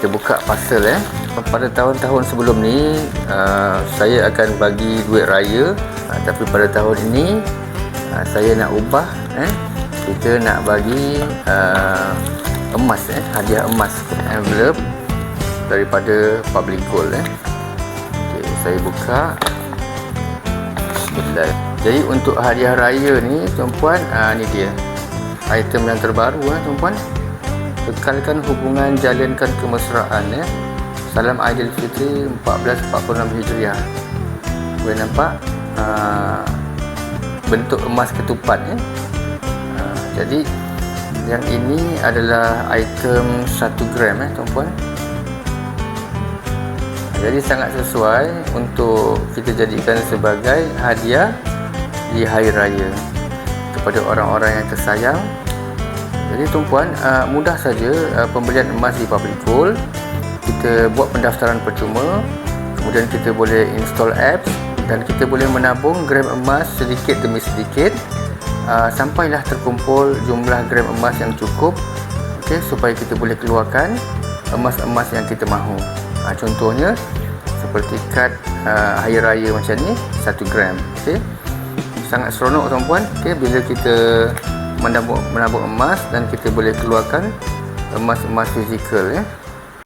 kita buka parcel Pada tahun-tahun sebelum ni saya akan bagi duit raya, tapi pada tahun ini saya nak ubah, kita nak bagi emas, hadiah emas, envelope daripada Public Gold. Okay, saya buka. Bismillah. Jadi untuk hadiah raya ni tuan-puan, ni dia item yang terbaru tuan-puan. Kekalkan hubungan, jalinkan kemesraan. Salam Aidilfitri 1446 Hijriah. Boleh nampak bentuk emas ketupat. Jadi yang ini adalah item 1 gram tuan-puan. Jadi sangat sesuai untuk kita jadikan sebagai hadiah di hari raya kepada orang-orang yang tersayang. Jadi tuan-puan, mudah saja pembelian emas di Public Gold. Kita buat pendaftaran percuma, kemudian kita boleh install apps dan kita boleh menabung gram emas sedikit demi sedikit sampailah terkumpul jumlah gram emas yang cukup, supaya kita boleh keluarkan emas-emas yang kita mahu. Contohnya seperti kad hari raya macam ni, 1 gram. Sangat seronok tuan-puan, bila kita menabung emas dan kita boleh keluarkan emas-emas fizikal.